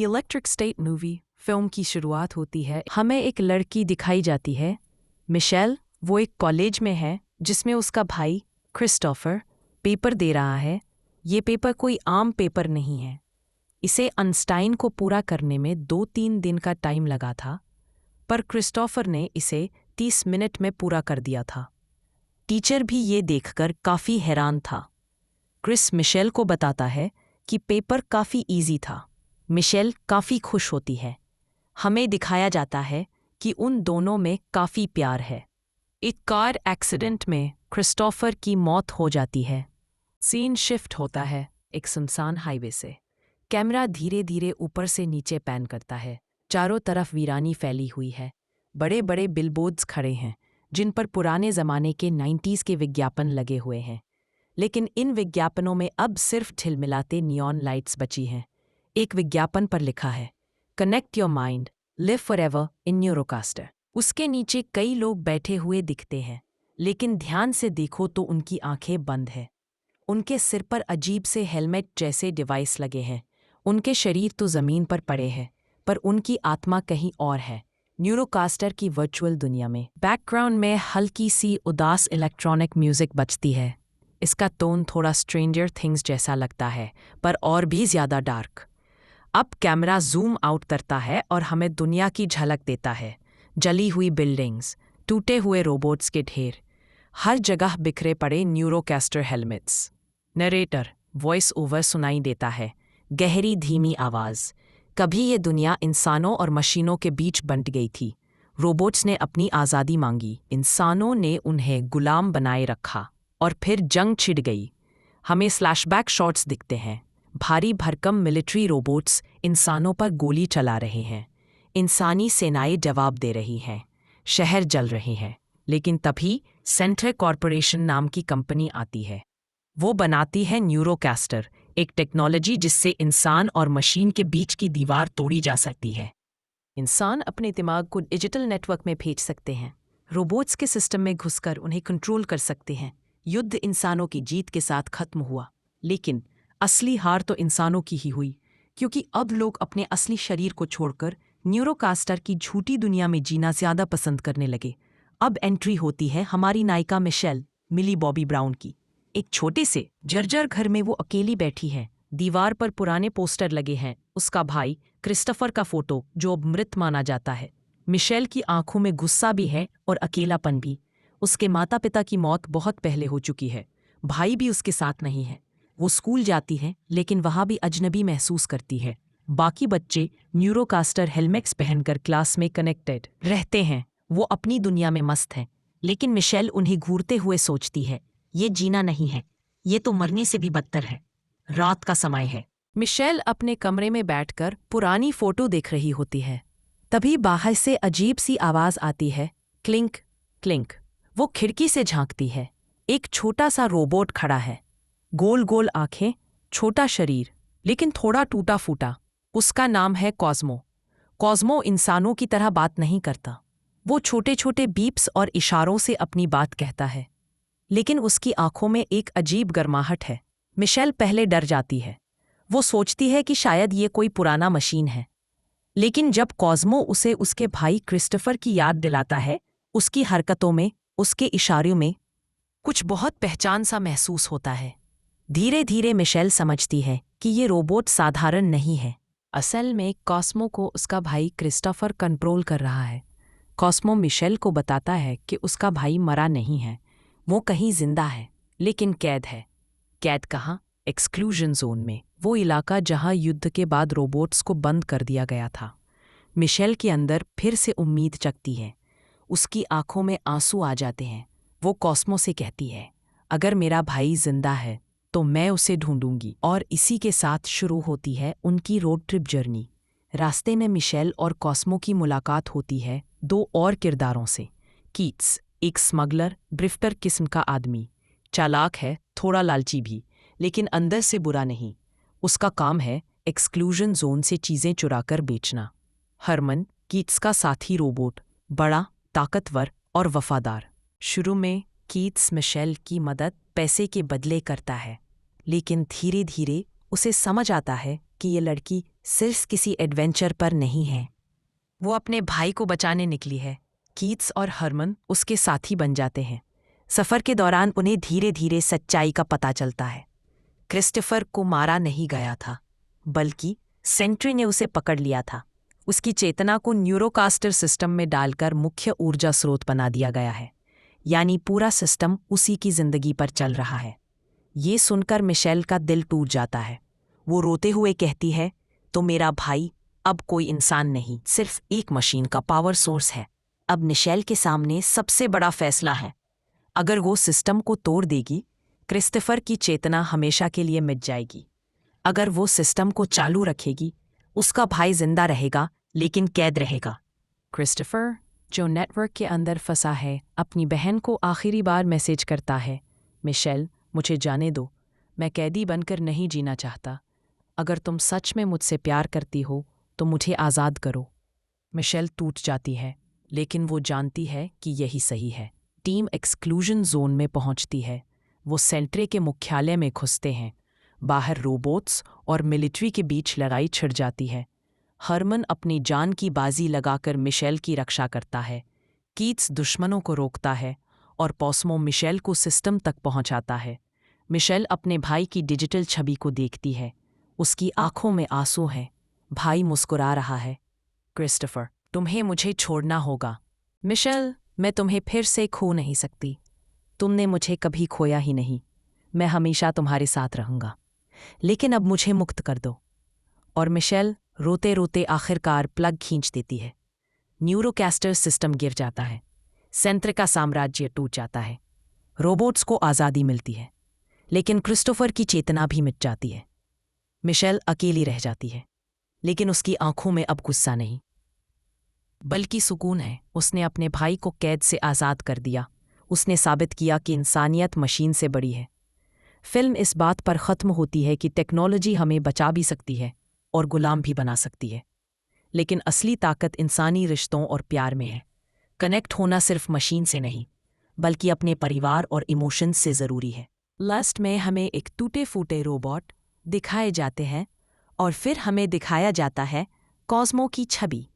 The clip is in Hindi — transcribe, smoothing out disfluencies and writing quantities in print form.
इलेक्ट्रिक स्टेट मूवी फिल्म की शुरुआत होती है। हमें एक लड़की दिखाई जाती है, मिशेल। वो एक कॉलेज में है जिसमें उसका भाई क्रिस्टोफर पेपर दे रहा है। ये पेपर कोई आम पेपर नहीं है। इसे आइंस्टाइन को पूरा करने में 2-3 दिन का टाइम लगा था, पर क्रिस्टोफर ने इसे 30 मिनट में पूरा कर दिया था। टीचर भी ये देखकर काफ़ी हैरान था। क्रिस मिशेल को बताता है कि पेपर काफ़ी इजी था। मिशेल काफ़ी खुश होती है। हमें दिखाया जाता है कि उन दोनों में काफ़ी प्यार है। एक कार एक्सीडेंट में क्रिस्टोफर की मौत हो जाती है। सीन शिफ्ट होता है एक सुनसान हाईवे से। कैमरा धीरे धीरे ऊपर से नीचे पैन करता है। चारों तरफ वीरानी फैली हुई है। बड़े बड़े बिलबोर्ड्स खड़े हैं जिन पर पुराने ज़माने के 90s के विज्ञापन लगे हुए हैं, लेकिन इन विज्ञापनों में अब सिर्फ ठिलमिलाते नियॉन लाइट्स बची हैं। एक विज्ञापन पर लिखा है, connect your mind, live forever in Neurocaster. उसके नीचे कई लोग बैठे हुए दिखते हैं, लेकिन ध्यान से देखो तो उनकी आंखें बंद हैं। उनके सिर पर अजीब से हेलमेट जैसे डिवाइस लगे हैं। उनके शरीर तो ज़मीन पर पड़े हैं, पर उनकी आत्मा कहीं और है, न्यूरोकास्टर की वर्चुअल दुनिया में। बैकग्राउंड में हल्की सी उदास इलेक्ट्रॉनिक म्यूजिक बजती है। इसका टोन थोड़ा स्ट्रेंजर थिंग्स जैसा लगता है, पर और भी ज़्यादा डार्क। अब कैमरा जूम आउट करता है और हमें दुनिया की झलक देता है। जली हुई बिल्डिंग्स, टूटे हुए रोबोट्स के ढेर, हर जगह बिखरे पड़े न्यूरोकास्टर हेलमेट्स। नरेटर वॉइस ओवर सुनाई देता है, गहरी धीमी आवाज़। कभी ये दुनिया इंसानों और मशीनों के बीच बंट गई थी। रोबोट्स ने अपनी आज़ादी मांगी, इंसानों ने उन्हें गुलाम बनाए रखा, और फिर जंग छिड़ गई। हमें फ्लैशबैक शॉट्स दिखते हैं। भारी भरकम मिलिट्री रोबोट्स इंसानों पर गोली चला रहे हैं। इंसानी सेनाएं जवाब दे रही हैं। शहर जल रहे हैं। लेकिन तभी सेंटर कॉरपोरेशन नाम की कंपनी आती है। वो बनाती है न्यूरोकास्टर, एक टेक्नोलॉजी जिससे इंसान और मशीन के बीच की दीवार तोड़ी जा सकती है। इंसान अपने दिमाग को डिजिटल नेटवर्क में भेज सकते हैं। रोबोट्स के सिस्टम में घुसकर उन्हें कंट्रोल कर सकते हैं। युद्ध इंसानों की जीत के साथ खत्म हुआ, लेकिन असली हार तो इंसानों की ही हुई, क्योंकि अब लोग अपने असली शरीर को छोड़कर न्यूरोकास्टर की झूठी दुनिया में जीना ज़्यादा पसंद करने लगे। अब एंट्री होती है हमारी नायिका मिशेल, मिली बॉबी ब्राउन की। एक छोटे से जर्जर घर में वो अकेली बैठी है। दीवार पर पुराने पोस्टर लगे हैं, उसका भाई क्रिस्टोफर का फोटो जो अब मृत माना जाता है। मिशेल की आंखों में गुस्सा भी है और अकेलापन भी। उसके माता पिता की मौत बहुत पहले हो चुकी है। भाई भी उसके साथ नहीं है। वो स्कूल जाती है, लेकिन वहाँ भी अजनबी महसूस करती है। बाकी बच्चे न्यूरोकास्टर हेलमेट्स पहनकर क्लास में कनेक्टेड रहते हैं। वो अपनी दुनिया में मस्त हैं, लेकिन मिशेल उन्हें घूरते हुए सोचती है, ये जीना नहीं है, ये तो मरने से भी बदतर है। रात का समय है। मिशेल अपने कमरे में बैठकर पुरानी फोटो देख रही होती है। तभी बाहर से अजीब सी आवाज़ आती है, क्लिंक क्लिंक। वो खिड़की से झांकती है। एक छोटा सा रोबोट खड़ा है, गोल गोल आंखें, छोटा शरीर, लेकिन थोड़ा टूटा फूटा। उसका नाम है कॉस्मो। कॉस्मो इंसानों की तरह बात नहीं करता। वो छोटे छोटे बीप्स और इशारों से अपनी बात कहता है, लेकिन उसकी आंखों में एक अजीब गर्माहट है। मिशेल पहले डर जाती है। वो सोचती है कि शायद ये कोई पुराना मशीन है, लेकिन जब कॉस्मो उसे उसके भाई क्रिस्टोफर की याद दिलाता है, उसकी हरकतों में, उसके इशारों में कुछ बहुत पहचान सा महसूस होता है। धीरे धीरे मिशेल समझती है कि ये रोबोट साधारण नहीं है। असल में कॉस्मो को उसका भाई क्रिस्टोफर कंट्रोल कर रहा है। कॉस्मो मिशेल को बताता है कि उसका भाई मरा नहीं है, वो कहीं जिंदा है, लेकिन कैद है। कैद कहाँ? एक्सक्लूजन जोन में, वो इलाका जहाँ युद्ध के बाद रोबोट्स को बंद कर दिया गया था। मिशेल के अंदर फिर से उम्मीद जगती है। उसकी आंखों में आंसू आ जाते हैं। वो कॉस्मो से कहती है, अगर मेरा भाई जिंदा है तो मैं उसे ढूंढूंगी। और इसी के साथ शुरू होती है उनकी रोड ट्रिप जर्नी। रास्ते में मिशेल और कॉस्मो की मुलाकात होती है दो और किरदारों से। कीट्स, एक स्मगलर, ड्रिफ्टर किस्म का आदमी, चालाक है, थोड़ा लालची भी, लेकिन अंदर से बुरा नहीं। उसका काम है एक्सक्लूजन जोन से चीज़ें चुराकर बेचना। हरमन, कीट्स का साथी रोबोट, बड़ा, ताकतवर और वफादार। शुरू में कीट्स मिशेल की मदद पैसे के बदले करता है, लेकिन धीरे धीरे उसे समझ आता है कि ये लड़की सिर्फ किसी एडवेंचर पर नहीं है। वो अपने भाई को बचाने निकली है। कीट्स और हरमन उसके साथी बन जाते हैं। सफ़र के दौरान उन्हें धीरे धीरे सच्चाई का पता चलता है। क्रिस्टोफर को मारा नहीं गया था, बल्कि सेंट्री ने उसे पकड़ लिया था। उसकी चेतना को न्यूरोकास्टर सिस्टम में डालकर मुख्य ऊर्जा स्रोत बना दिया गया है, यानी पूरा सिस्टम उसी की जिंदगी पर चल रहा है। ये सुनकर मिशेल का दिल टूट जाता है। वो रोते हुए कहती है, तो मेरा भाई अब कोई इंसान नहीं, सिर्फ एक मशीन का पावर सोर्स है। अब मिशेल के सामने सबसे बड़ा फैसला है। अगर वो सिस्टम को तोड़ देगी, क्रिस्टोफर की चेतना हमेशा के लिए मिट जाएगी। अगर वो सिस्टम को चालू रखेगी, उसका भाई जिंदा रहेगा लेकिन कैद रहेगा। क्रिस्टोफर, जो नेटवर्क के अंदर फंसा है, अपनी बहन को आखिरी बार मैसेज करता है, मिशेल, मुझे जाने दो, मैं कैदी बनकर नहीं जीना चाहता। अगर तुम सच में मुझसे प्यार करती हो तो मुझे आज़ाद करो। मिशेल टूट जाती है, लेकिन वो जानती है कि यही सही है। टीम एक्सक्लूजन जोन में पहुंचती है। वो सेंट्रे के मुख्यालय में घुसते हैं। बाहर रोबोट्स और मिलिट्री के बीच लड़ाई छिड़ जाती है। हरमन अपनी जान की बाजी लगाकर मिशेल की रक्षा करता है। कीट्स दुश्मनों को रोकता है और पॉस्मो मिशेल को सिस्टम तक पहुंचाता है। मिशेल अपने भाई की डिजिटल छवि को देखती है। उसकी आंखों में आंसू हैं। भाई मुस्कुरा रहा है। क्रिस्टोफर, तुम्हें मुझे छोड़ना होगा। मिशेल, मैं तुम्हें फिर से खो नहीं सकती। तुमने मुझे कभी खोया ही नहीं। मैं हमेशा तुम्हारे साथ रहूंगा, लेकिन अब मुझे मुक्त कर दो। और मिशेल रोते रोते आखिरकार प्लग खींच देती है। न्यूरोकास्टर सिस्टम गिर जाता है। सेंट्रे का साम्राज्य टूट जाता है। रोबोट्स को आज़ादी मिलती है, लेकिन क्रिस्टोफर की चेतना भी मिट जाती है। मिशेल अकेली रह जाती है, लेकिन उसकी आंखों में अब गुस्सा नहीं, बल्कि सुकून है। उसने अपने भाई को कैद से आज़ाद कर दिया। उसने साबित किया कि इंसानियत मशीन से बड़ी है। फिल्म इस बात पर ख़त्म होती है कि टेक्नोलॉजी हमें बचा भी सकती है और गुलाम भी बना सकती है, लेकिन असली ताकत इंसानी रिश्तों और प्यार में है। कनेक्ट होना सिर्फ मशीन से नहीं, बल्कि अपने परिवार और इमोशंस से ज़रूरी है। लास्ट में हमें एक टूटे फूटे रोबोट दिखाए जाते हैं और फिर हमें दिखाया जाता है कॉस्मो की छवि।